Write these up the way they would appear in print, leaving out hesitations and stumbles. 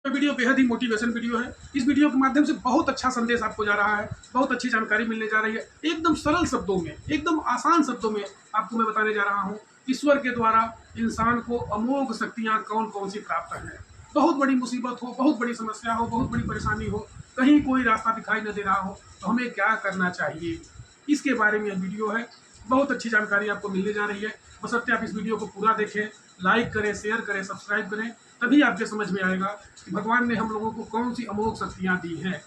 Video बेहद ही motivation video है। इस वीडियो के माध्यम से बहुत अच्छा संदेश आपको जा रहा है, बहुत अच्छी जानकारी मिलने जा रही है। एकदम सरल शब्दों में, एकदम आसान शब्दों में आपको मैं बताने जा रहा हूँ। ईश्वर के द्वारा इंसान को अमोघ शक्तियाँ कौन कौन सी प्राप्त हैं। बहुत बड़ी मुसीबत हो, बहुत बड़ी समस्या हो, बहुत बड़ी परेशानी हो, कहीं कोई रास्ता दिखाई न दे रहा हो, तो हमें क्या करना चाहिए, इसके बारे में यह वीडियो है। बहुत अच्छी जानकारी आपको मिलने जा रही है। बशर्ते आप इस वीडियो को पूरा देखें, लाइक करें, शेयर करें, सब्सक्राइब करें, तभी आपके समझ में आएगा कि भगवान ने हम लोगों को कौन सी अमोघ शक्तियाँ दी हैं,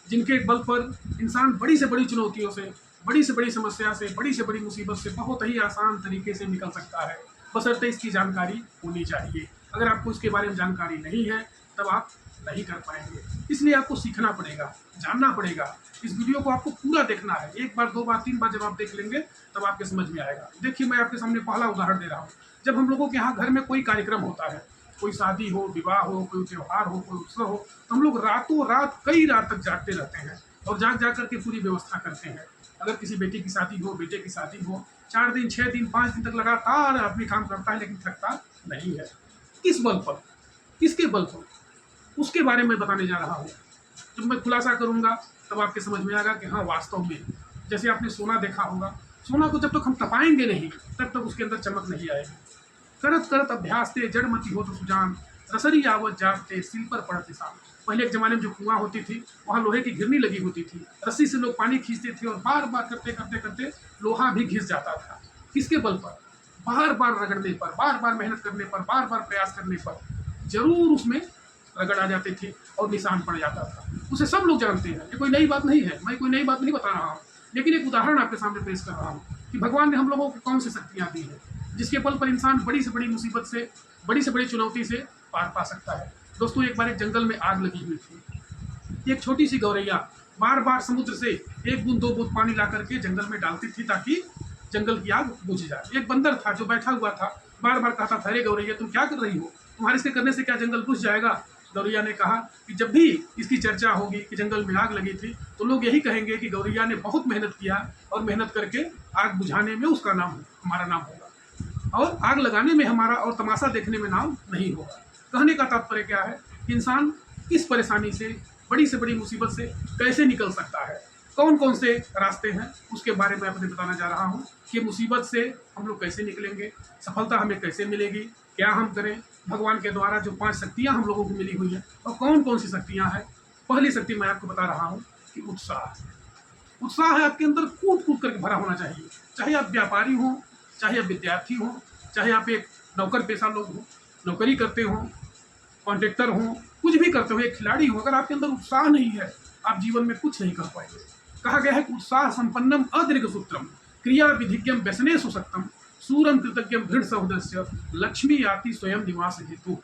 जिनके बल पर इंसान बड़ी से बड़ी चुनौतियों से, बड़ी से बड़ी समस्या से, बड़ी से बड़ी मुसीबत से बहुत ही आसान तरीके से निकल सकता है। बशर्ते इसकी जानकारी होनी चाहिए। अगर आपको इसके बारे में जानकारी नहीं है तब आप नहीं कर पाएंगे। इसलिए आपको सीखना पड़ेगा, जानना पड़ेगा। इस वीडियो को आपको पूरा देखना है। एक बार, दो बार, तीन बार जब आप देख लेंगे तब आपके समझ में आएगा। देखिए, मैं आपके सामने पहला उदाहरण दे रहा हूँ। जब हम लोगों के यहाँ घर में कोई कार्यक्रम होता है, कोई शादी हो, विवाह हो, कोई त्यौहार हो, कोई उत्सव हो, तो हम लोग रातों रात कई रात तक जागते रहते हैं और जाग जाग करके पूरी व्यवस्था करते हैं। अगर किसी बेटी की शादी हो, बेटे की शादी हो, 4 दिन, 6 दिन, 5 दिन तक लगातार आदमी काम करता है, लेकिन थकता नहीं है। किस बल पर, किसके बल पर, उसके बारे में बताने जा रहा हूँ। जब मैं खुलासा करूँगा तब आपके समझ में आएगा कि हाँ, वास्तव में जैसे आपने सोना देखा होगा, सोना को जब तक हम तपाएंगे नहीं तब तक उसके अंदर चमक नहीं आएगी। करत करत अभ्यास ते जड़मती हो तो सुजान, रसरी आवत जागते सिल पर पड़ते साम। पहले एक जमाने में जो कुआं होती थी, वहाँ लोहे की घिरनी लगी होती थी, रस्सी से लोग पानी खींचते थे और बार बार करते करते करते लोहा भी घिस जाता था। किसके बल पर? बार बार रगड़ने पर, बार बार मेहनत करने पर, बार बार प्रयास करने पर जरूर उसमें रगड़ आ जाते थे और निशान पड़ जाता था। उसे सब लोग जानते हैं, ये कोई नई बात नहीं है, मैं कोई नई बात नहीं बता रहा हूँ, लेकिन एक उदाहरण आपके सामने पेश कर रहा हूँ कि भगवान ने हम लोगों को कौन सी शक्तियाँ दी हैं, जिसके बल पर इंसान बड़ी से बड़ी मुसीबत से, बड़ी से बड़ी चुनौती से पार पा सकता है। दोस्तों, एक बार एक जंगल में आग लगी हुई थी। एक छोटी सी गौरैया बार बार समुद्र से 1 बूंद 2 बूंद पानी ला करके जंगल में डालती थी ताकि जंगल की आग बुझ जाए। एक बंदर था जो बैठा हुआ था, बार बार कहता था, अरे गौरैया, तुम क्या कर रही हो, तुम्हारे इसके करने से क्या जंगल बुझ जाएगा? गौरैया ने कहा कि जब भी इसकी चर्चा होगी कि जंगल में आग लगी थी, तो लोग यही कहेंगे कि गौरैया ने बहुत मेहनत किया और मेहनत करके आग बुझाने में उसका नाम, हमारा नाम होगा, और आग लगाने में हमारा और तमाशा देखने में नाम नहीं होगा। कहने का तात्पर्य क्या है कि इंसान इस परेशानी से, बड़ी से बड़ी मुसीबत से कैसे निकल सकता है, कौन कौन से रास्ते हैं, उसके बारे में आपने बताना जा रहा हूँ कि मुसीबत से हम लोग कैसे निकलेंगे, सफलता हमें कैसे मिलेगी, क्या हम करें। भगवान के द्वारा जो 5 शक्तियाँ हम लोगों को मिली हुई हैं, और कौन कौन सी शक्तियाँ हैं। पहली शक्ति मैं आपको बता रहा हूँ कि उत्साह। उत्साह है आपके अंदर, कूट कूट करके भरा होना चाहिए। चाहे आप व्यापारी हो, चाहे आप विद्यार्थी हो, चाहे आप एक नौकर पेशा लोग हो, नौकरी करते हो, कॉन्ट्रैक्टर हो, कुछ भी करते हो, एक खिलाड़ी हो, अगर आपके अंदर उत्साह नहीं है, आप जीवन में कुछ नहीं कर पाएंगे। कहा गया है कि उत्साह संपन्नम अदीर्घ सूत्रम क्रिया विधिज्ञम व्यसने सुसक्तम सूरम कृतज्ञम दृढ़ सहोदस्य लक्ष्मी आती स्वयं निवास हेतु।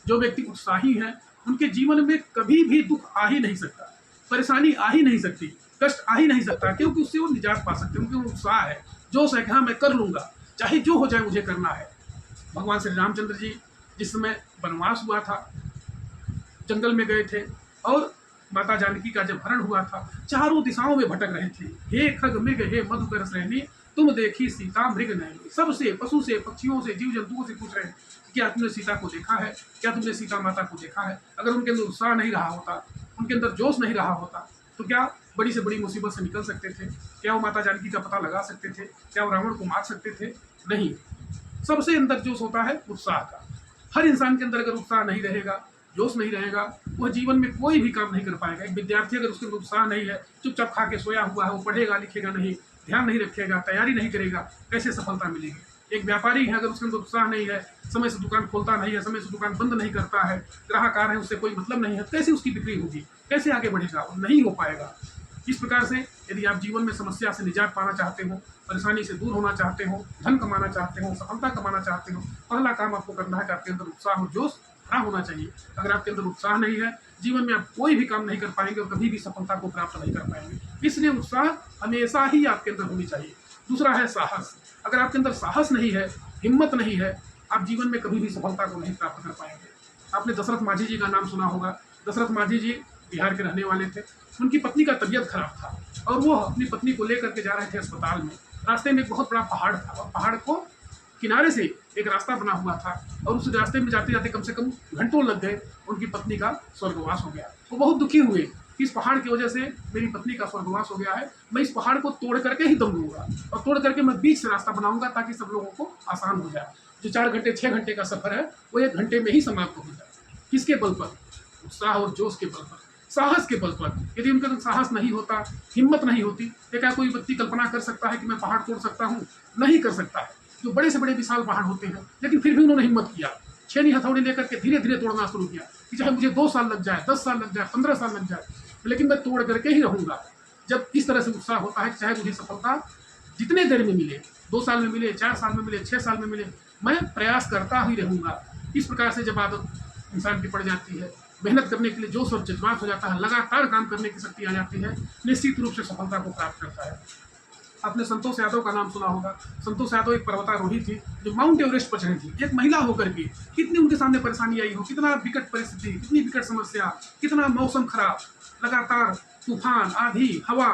जो व्यक्ति उत्साही है, उनके जीवन में कभी भी दुख आ ही नहीं सकता, परेशानी आ ही नहीं सकती, कष्ट आ ही नहीं सकता, क्योंकि उससे वो निजात पा सकते हैं। उनके उत्साह है, जोश है कि हाँ, मैं कर लूंगा, चाहे जो हो जाए मुझे करना है। भगवान श्री रामचंद्र जी जिस समय वनवास हुआ था, जंगल में गए थे और माता जानकी का जब हरण हुआ था, चारों दिशाओं में भटक रहे थे। हे खग मृग हे मधुकर श्रेणी, तुम देखी सीता मृग नयनी। सबसे, पशु से, पक्षियों से, जीव जंतुओं से पूछ रहे हैं, क्या तुमने सीता को देखा है, क्या तुमने सीता माता को देखा है। अगर उनके अंदर उत्साह नहीं रहा होता, उनके अंदर जोश नहीं रहा होता, तो क्या बड़ी से बड़ी मुसीबत से निकल सकते थे? क्या वो माता जानकी का पता लगा सकते थे? क्या वो रावण को मार सकते थे? नहीं। सबसे अंदर जोश होता है उत्साह का। हर इंसान के अंदर अगर उत्साह नहीं रहेगा, जोश नहीं रहेगा, वह जीवन में कोई भी काम नहीं कर पाएगा। एक विद्यार्थी अगर उसके अंदर उत्साह नहीं है, चुपचाप खा के सोया हुआ है, वो पढ़ेगा लिखेगा नहीं, ध्यान नहीं रखेगा, तैयारी नहीं करेगा, कैसे सफलता मिलेगी। एक व्यापारी है, अगर उसके अंदर उत्साह नहीं है, समय से दुकान खोलता नहीं है, समय से दुकान बंद नहीं करता है, ग्राहक आ रहे हैं, उससे कोई मतलब नहीं है, कैसे उसकी बिक्री होगी, कैसे आगे बढ़ेगा? नहीं हो पाएगा। इस प्रकार से यदि आप जीवन में समस्या से निजात पाना चाहते हो, परेशानी से दूर होना चाहते हो, धन कमाना चाहते हो, सफलता कमाना चाहते हो, पहला काम आपको करना है कि आपके अंदर उत्साह और जोश भरा होना चाहिए। अगर आपके अंदर उत्साह नहीं है, जीवन में आप कोई भी काम नहीं कर पाएंगे और कभी भी सफलता को प्राप्त नहीं कर पाएंगे। इसलिए उत्साह हमेशा ही आपके अंदर होनी चाहिए। दूसरा है साहस। अगर आपके अंदर साहस नहीं है, हिम्मत नहीं है, आप जीवन में कभी भी सफलता को नहीं प्राप्त कर पाएंगे। आपने दशरथ माझी जी का नाम सुना होगा। दशरथ माझी जी बिहार के रहने वाले थे। उनकी पत्नी का तबीयत खराब था और वो अपनी पत्नी को लेकर के जा रहे थे अस्पताल में। रास्ते में एक बहुत बड़ा पहाड़ था और पहाड़ को किनारे से एक रास्ता बना हुआ था और उस रास्ते में जाते जाते कम से कम घंटों लग गए। उनकी पत्नी का स्वर्गवास हो गया। वो बहुत दुखी हुए कि इस पहाड़ की वजह से मेरी पत्नी का स्वर्गवास हो गया है, मैं इस पहाड़ को तोड़ करके ही दम लूंगा और तोड़ करके मैं बीच से रास्ता बनाऊंगा ताकि सब लोगों को आसान हो जाए। जो 4 घंटे 6 घंटे का सफर है वो 1 घंटे में ही समाप्त हो जाए। किसके बल पर? उत्साह और जोश के बल पर, साहस के बल पर। यदि उनके अंदर साहस नहीं होता, हिम्मत नहीं होती, तो क्या कोई व्यक्ति कल्पना कर सकता है कि मैं पहाड़ तोड़ सकता हूँ? नहीं कर सकता है। जो बड़े से बड़े विशाल पहाड़ होते हैं, लेकिन फिर भी उन्होंने हिम्मत किया, छेनी हथौड़ी लेकर के धीरे धीरे तोड़ना शुरू किया कि चाहे मुझे 2 साल लग जाए, 10 साल लग जाए, 15 साल लग जाए, लेकिन मैं तोड़ करके ही रहूंगा। जब इस तरह से उत्साह होता है, चाहे मुझे सफलता जितने देर में मिले, 2 साल में मिले, 4 साल में मिले, 6 साल में मिले, मैं प्रयास करता ही रहूंगा। इस प्रकार से जब आदत इंसान की पड़ जाती है, मेहनत करने के लिए जोश और जज्बात हो जाता है, लगातार काम करने की शक्ति आ जाती है, निश्चित रूप से सफलता को प्राप्त करता है। आपने संतोष यादव का नाम सुना होगा। संतोष यादव एक पर्वतारोही थी जो माउंट एवरेस्ट पर चढ़ी थी, एक महिला होकर के। कितनी उनके सामने परेशानी आई हो, कितना विकट परिस्थिति, कितनी विकट समस्या, कितना मौसम खराब, लगातार तूफान, आंधी, हवा,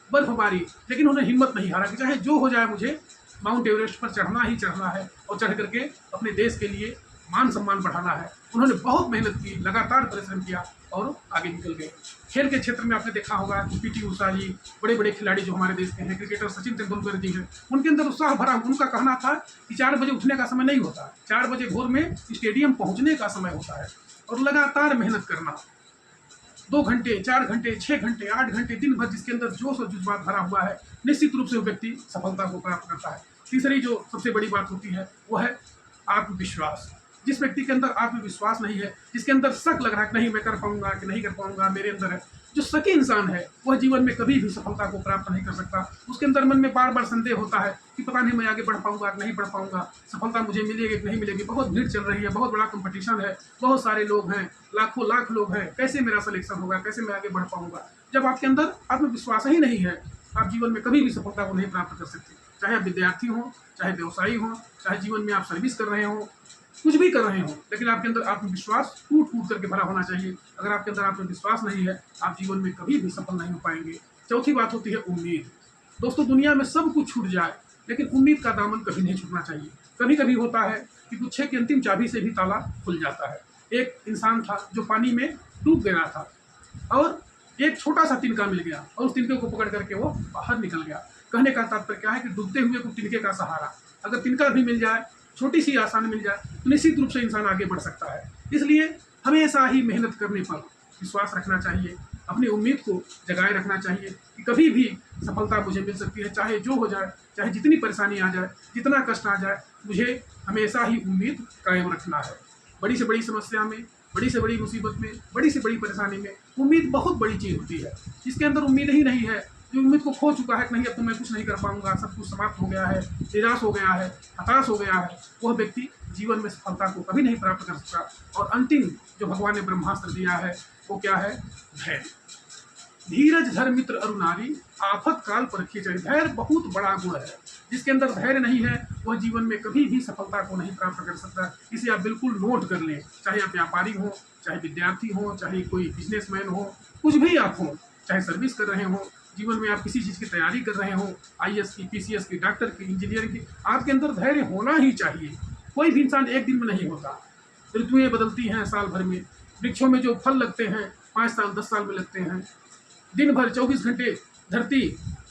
बर्फबारी, लेकिन उन्हें हिम्मत नहीं हारा कि चाहे जो हो जाए मुझे माउंट एवरेस्ट पर चढ़ना ही चढ़ना है और चढ़ करके अपने देश के लिए मान सम्मान बढ़ाना है। उन्होंने बहुत मेहनत की, लगातार परिश्रम किया और आगे निकल गए। खेल के क्षेत्र में आपने देखा होगा कि पीटी उषा जी, बड़े बड़े खिलाड़ी जो हमारे देश के हैं, क्रिकेटर सचिन तेंदुलकर जी हैं, उनके अंदर उत्साह भरा। उनका कहना था कि 4 बजे उठने का समय नहीं होता, 4 बजे भोर में स्टेडियम पहुंचने का समय होता है और लगातार मेहनत करना। 2 घंटे, 4 घंटे, 6 घंटे, 8 घंटे, दिन भर जिसके अंदर जोश और जज्बात भरा हुआ है, निश्चित रूप से वो व्यक्ति सफलता को प्राप्त करता है। तीसरी जो सबसे बड़ी बात होती है वो है आत्मविश्वास। जिस व्यक्ति के अंदर आत्मविश्वास नहीं है, जिसके अंदर शक लग रहा है कि नहीं मैं कर पाऊंगा कि नहीं कर पाऊंगा, मेरे अंदर है, जो शकी इंसान है वह जीवन में कभी भी सफलता को प्राप्त नहीं कर सकता। उसके अंदर मन में बार बार संदेह होता है कि पता नहीं मैं आगे बढ़ पाऊंगा कि नहीं बढ़ पाऊंगा, सफलता मुझे मिलेगी कि नहीं मिलेगी, बहुत भीड़ चल रही है, बहुत बड़ा कंपटीशन है, बहुत सारे लोग हैं, लाखों लाख लोग हैं, कैसे मेरा सिलेक्शन होगा, कैसे मैं आगे बढ़ पाऊंगा। जब आपके अंदर आत्मविश्वास ही नहीं है, आप जीवन में कभी भी सफलता को नहीं प्राप्त कर सकते। चाहे आप विद्यार्थी हों, चाहे व्यवसायी हों, चाहे जीवन में आप सर्विस कर रहे हों, कुछ भी कर रहे हो, लेकिन आपके अंदर आत्मविश्वास टूट टूट करके भरा होना चाहिए। अगर आपके अंदर आत्मविश्वास नहीं है, आप जीवन में कभी भी सफल नहीं हो पाएंगे। चौथी बात होती है उम्मीद। दोस्तों, दुनिया में सब कुछ छूट जाए, लेकिन उम्मीद का दामन कभी नहीं छूटना चाहिए। कभी कभी होता है कि गुच्छे की अंतिम चाबी से भी ताला खुल जाता है। एक इंसान था जो पानी में डूब गया था और एक छोटा सा तिनका मिल गया और उस तिनके को पकड़ करके वो बाहर निकल गया। कहने का तात्पर्य क्या है कि डूबते हुए को तिनके का सहारा, अगर तिनका भी मिल जाए, छोटी सी आसान मिल जाए, तो निश्चित रूप से इंसान आगे बढ़ सकता है। इसलिए हमेशा ही मेहनत करने पर विश्वास रखना चाहिए, अपनी उम्मीद को जगाए रखना चाहिए कि कभी भी सफलता मुझे मिल सकती है, चाहे जो हो जाए, चाहे जितनी परेशानी आ जाए, जितना कष्ट आ जाए, मुझे हमेशा ही उम्मीद कायम रखना है। बड़ी से बड़ी समस्या में, बड़ी से बड़ी मुसीबत में, बड़ी से बड़ी परेशानी में उम्मीद बहुत बड़ी चीज़ होती है। जिसके अंदर उम्मीद ही नहीं है, जो उम्मीद को खो चुका है कि नहीं अब तो मैं कुछ नहीं कर पाऊंगा, सब कुछ समाप्त हो गया है, निराश हो गया है, हताश हो गया है, वह व्यक्ति जीवन में सफलता को कभी नहीं प्राप्त कर सकता। और अंतिम जो भगवान ने ब्रह्मास्त्र दिया है वो क्या है? धैर्य। धीरज धर मित्र अरु नारी, आफत काल पर खींचे। धैर्य बहुत बड़ा गुण है। जिसके अंदर धैर्य नहीं है वह जीवन में कभी भी सफलता को नहीं प्राप्त कर सकता। इसे आप बिल्कुल नोट कर लें। चाहे आप व्यापारी हो, चाहे विद्यार्थी हो, चाहे कोई बिजनेसमैन हो, कुछ भी आप हो, चाहे सर्विस कर रहे हो, जीवन में आप किसी चीज़ की तैयारी कर रहे हो, IAS की, PCS की, डॉक्टर की, इंजीनियर की, आपके अंदर धैर्य होना ही चाहिए। कोई भी इंसान एक दिन में नहीं होता। ऋतुएं बदलती हैं साल भर में, वृक्षों में जो फल लगते हैं 5 साल 10 साल में लगते हैं, दिन भर 24 घंटे धरती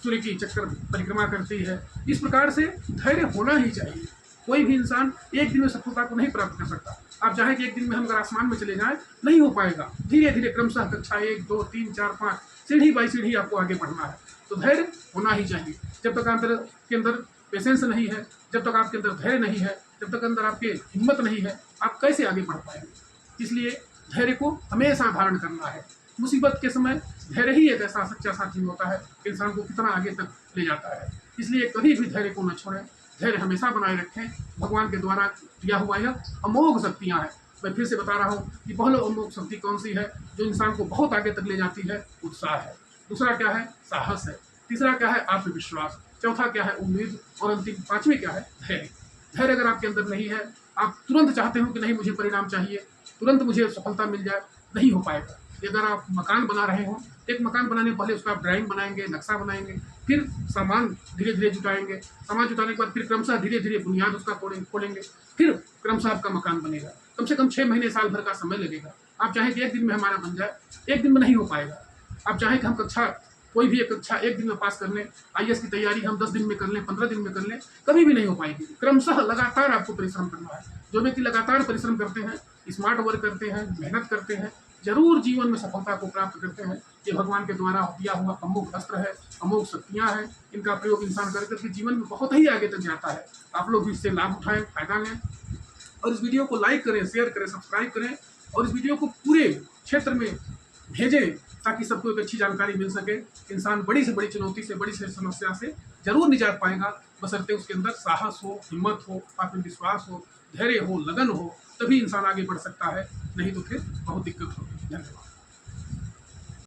सूर्य की चक्कर परिक्रमा करती है। इस प्रकार से धैर्य होना ही चाहिए। कोई भी इंसान एक दिन में सफलता को नहीं प्राप्त कर सकता। आप चाहे कि एक दिन में हम अगर आसमान में चले जाएं, नहीं हो पाएगा। धीरे धीरे क्रमशः कक्षा 1, 2, 3, 4, 5 सीढ़ी बाई सीढ़ी आपको आगे बढ़ना है। तो धैर्य होना ही चाहिए। जब तक आपके अंदर पेशेंस नहीं है, जब तक आपके अंदर धैर्य नहीं है, जब तक अंदर आपके हिम्मत नहीं है, आप कैसे आगे बढ़ पाएंगे। इसलिए धैर्य को हमेशा धारण करना है। मुसीबत के समय धैर्य ही एक ऐसा सच्चा साथी होता है कि इंसान को कितना आगे तक ले जाता है। इसलिए कभी भी धैर्य को न छोड़ें, धैर्य हमेशा बनाए रखें। भगवान के द्वारा दिया हुआ यह अमोघ शक्तियाँ हैं। मैं फिर से बता रहा हूँ कि पहले अमोघ शक्ति कौन सी है जो इंसान को बहुत आगे तक ले जाती है? उत्साह है। दूसरा क्या है? साहस है। तीसरा क्या है? आत्मविश्वास। चौथा क्या है? उम्मीद। और अंतिम 5वें क्या है? धैर्य। धैर्य अगर आपके अंदर नहीं है, आप तुरंत चाहते हो कि नहीं मुझे परिणाम चाहिए, तुरंत मुझे सफलता मिल जाए, नहीं हो पाएगा। कि अगर आप मकान बना रहे हो, एक मकान बनाने से पहले उसका आप ड्राइंग बनाएंगे, नक्शा बनाएंगे, फिर सामान धीरे धीरे जुटाएंगे, सामान जुटाने के बाद फिर क्रमशः धीरे धीरे बुनियाद उसका खोलेंगे, फिर क्रमशः आपका मकान बनेगा। कम से कम 6 महीने साल भर का समय लगेगा। आप चाहें कि एक दिन में हमारा बन जाए, एक दिन में नहीं हो पाएगा। आप चाहें कि हम कक्षा कोई भी एक कक्षा एक दिन में पास कर लें, आईएएस की तैयारी हम 10 दिन में कर लें, 15 दिन में कर लें, कभी भी नहीं हो पाएगी। क्रमशः लगातार आपको परिश्रम करना है। जो व्यक्ति लगातार परिश्रम करते हैं, स्मार्ट वर्क करते हैं, मेहनत करते हैं, जरूर जीवन में सफलता को प्राप्त करते हैं। ये भगवान के द्वारा दिया हुआ अमोघ अस्त्र है, अमोघ शक्तियाँ हैं। इनका प्रयोग इंसान कर करके जीवन में बहुत ही आगे तक जाता है। आप लोग भी इससे लाभ उठाएं, फायदा लें और इस वीडियो को लाइक करें, शेयर करें, सब्सक्राइब करें और इस वीडियो को पूरे क्षेत्र में भेजें ताकि सबको एक अच्छी जानकारी मिल सके। इंसान बड़ी से बड़ी चुनौती से, बड़ी से समस्या से जरूर निजात पाएगा, बशर्ते उसके अंदर साहस हो, हिम्मत हो, आत्मविश्वास हो, धैर्य हो, लगन हो, तभी इंसान आगे बढ़ सकता है, नहीं तो फिर बहुत दिक्कत होगी। धन्यवाद।